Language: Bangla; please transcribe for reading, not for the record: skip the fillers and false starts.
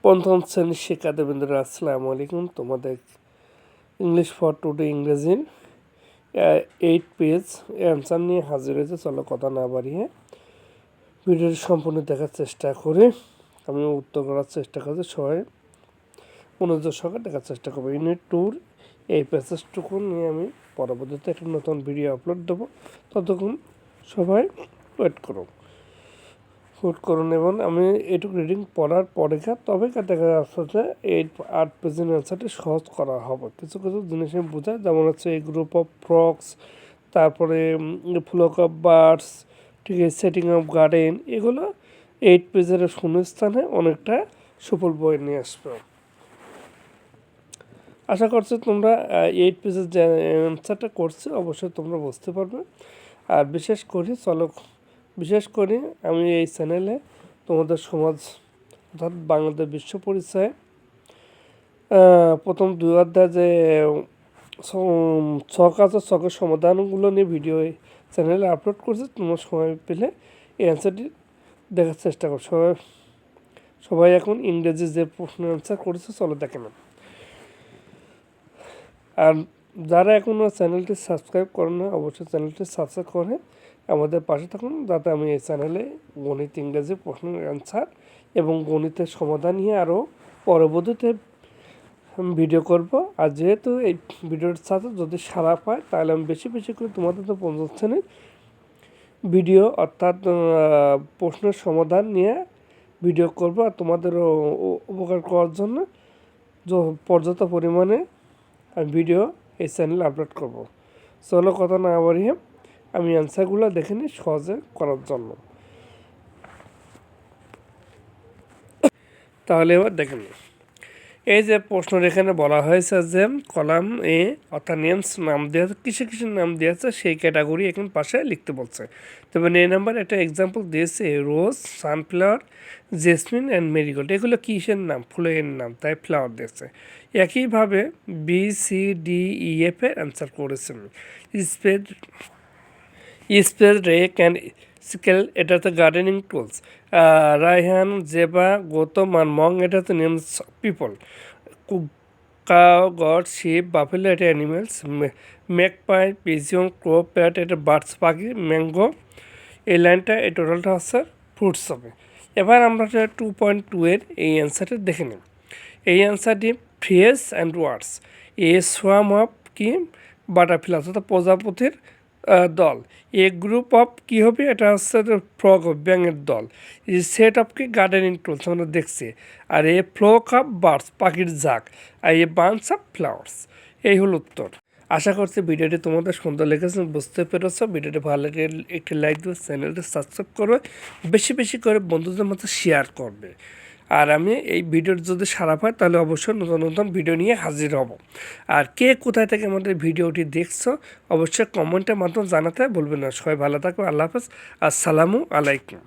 পঞ্চম শ্রেণীর শিক্ষার্থীবৃন্দরা আসসালামু আলাইকুম। তোমাদের ইংলিশ ফর টুডে ইংরেজির 8 পেজ অ্যান্সার নিয়ে হাজির হয়েছে। চলো কথা না বাড়িয়ে ভিডিওটি সম্পূর্ণ দেখার চেষ্টা করে আমি উত্তর করার চেষ্টা করছি। সবাই মনোযোগ সহকারে দেখার চেষ্টা করবো। ইউনিট 2 এই প্যাসেজটুকু নিয়ে আমি পরবর্তীতে একটা নতুন ভিডিও আপলোড দেবো। ততক্ষণ সবাই ওয়েট করুন এবং আমি এটুকু রিডিং পড়ার পরে তবে দেখা যাচ্ছে যে এই 8 পেজের অ্যান্সারটি সহজ করা হবে। কিছু কিছু জিনিস আমি বোঝাই, যেমন হচ্ছে এই গ্রুপ অফ ফ্রক্স, তারপরে ফ্লক অফ বার্ডস, ঠিক আছে, সেটিং অফ গার্ডেন, এগুলো 8 পেজের শূন্যস্থানে অনেকটা সফল বই নিয়ে আসবে। আশা করছি তোমরা 8 পেজের যে অ্যান্সারটা করছো অবশ্যই তোমরা বুঝতে পারবে। আর বিশেষ করে আমি এই চ্যানেলে তোমাদের সমাজ অর্থাৎ বাংলাদেশ বিশ্ব পরিচয় প্রথম 2 অধ্যায় যে ছক আছে, ছকের সমাধানগুলো নিয়ে ভিডিও চ্যানেলে আপলোড করছি। তোমরা সময় পেলে এই অ্যান্সারটি দেখার চেষ্টা করো। সবাই এখন ইংরেজি যে প্রশ্ন অ্যান্সার করেছে চলো দেখে না। আর যারা এখনও চ্যানেলটি সাবস্ক্রাইব করে না অবশ্যই চ্যানেলটি সাবস্ক্রাইব করে আমাদের পাশে থাকুন, যাতে আমি এই চ্যানেলে গণিত, ইংরেজি প্রশ্নের অ্যান্সার এবং গণিতের সমাধান নিয়ে আরও পরবর্তীতে ভিডিও করব। আর যেহেতু এই ভিডিওর সাথে যদি সাড়া পায় তাহলে আমি বেশি বেশি করে তোমাদের তো 50 শ্রেণীর ভিডিও অর্থাৎ প্রশ্নের সমাধান নিয়ে ভিডিও করব। আর তোমাদেরও উপকার করার জন্য পর্যাপ্ত পরিমাণে আমি ভিডিও এই চ্যানেলে আপলোড করব। চলো কথা না বাড়িয়ে আমি অ্যান্সারগুলো দেখে নিই সহজে করার জন্য। তাহলে এবার দেখে নিই। এই যে প্রশ্নের এখানে বলা হয়েছে যে কলাম এ অর্থাৎ নেমস নাম দেওয়া আছে, কিসের নাম দেওয়া আছে সেই ক্যাটাগরি এখানে পাশে লিখতে বলছে। তবে এ নাম্বার একটা এক্সাম্পল দিয়েছে rose, sunflower, jasmine and marigold. এগুলো কিসের নাম? ফুলের নাম, তাই ফ্লাওয়ার দিয়েছে। একইভাবে B, C, D, E, F এর অ্যান্সার করেছেন। স্পেস, রেক অ্যান্ড স্কেল, এটা হচ্ছে গার্ডেনিং টুলস। রায়হান, জেবা, গৌতম আর মং, এটা হচ্ছে names people. Cow, goat, sheep, buffalo, এটা animals. Magpie, pigeon, crow, pat, এটা বার্ডস পাখি। ম্যাঙ্গো, এই লাইনটা এই টোটালটা হচ্ছে ফ্রুটস হবে। এবার আমরা 2.2 এর এই অ্যান্সারটা দেখে নিই। এই অ্যান্সারটি phrase and words. A swarm of কি বাটারফ্লাই অর্থাৎ প্রজাপতির দল। এ গ্রুপ অফ কী হবে? এটা হচ্ছে ফ্রগ অফ ব্যাঙের দল। এই সেট অফ কি গার্ডেনিং টুলস আমরা দেখছি। আর এ ফ্লোক অফ বার্ডস পাখির ঝাঁক। আর এ বান্স অফ ফ্লাওয়ার্স। এই হলো উত্তর। আশা করছি ভিডিওটি তোমাদের সুন্দর লেগেছে, বুঝতে পেরেছ। ভিডিওটি ভালো লাগে একটি লাইক দেবে, চ্যানেলটি সাবস্ক্রাইব করবে, বেশি বেশি করে বন্ধুদের মধ্যে শেয়ার করবে। আর আমি এই ভিডিওর যদি সাড়া পাই তাহলে অবশ্যই নতুন নতুন ভিডিও নিয়ে হাজির হব। আর কে কোথায় থেকে আমাদের ভিডিওটি দেখছো অবশ্যই কমেন্টের মাধ্যমে জানাতে ভুলবেন না। সবাই ভালো থাকবে। আল্লাহ হাফেজ। আসসালামু আলাইকুম।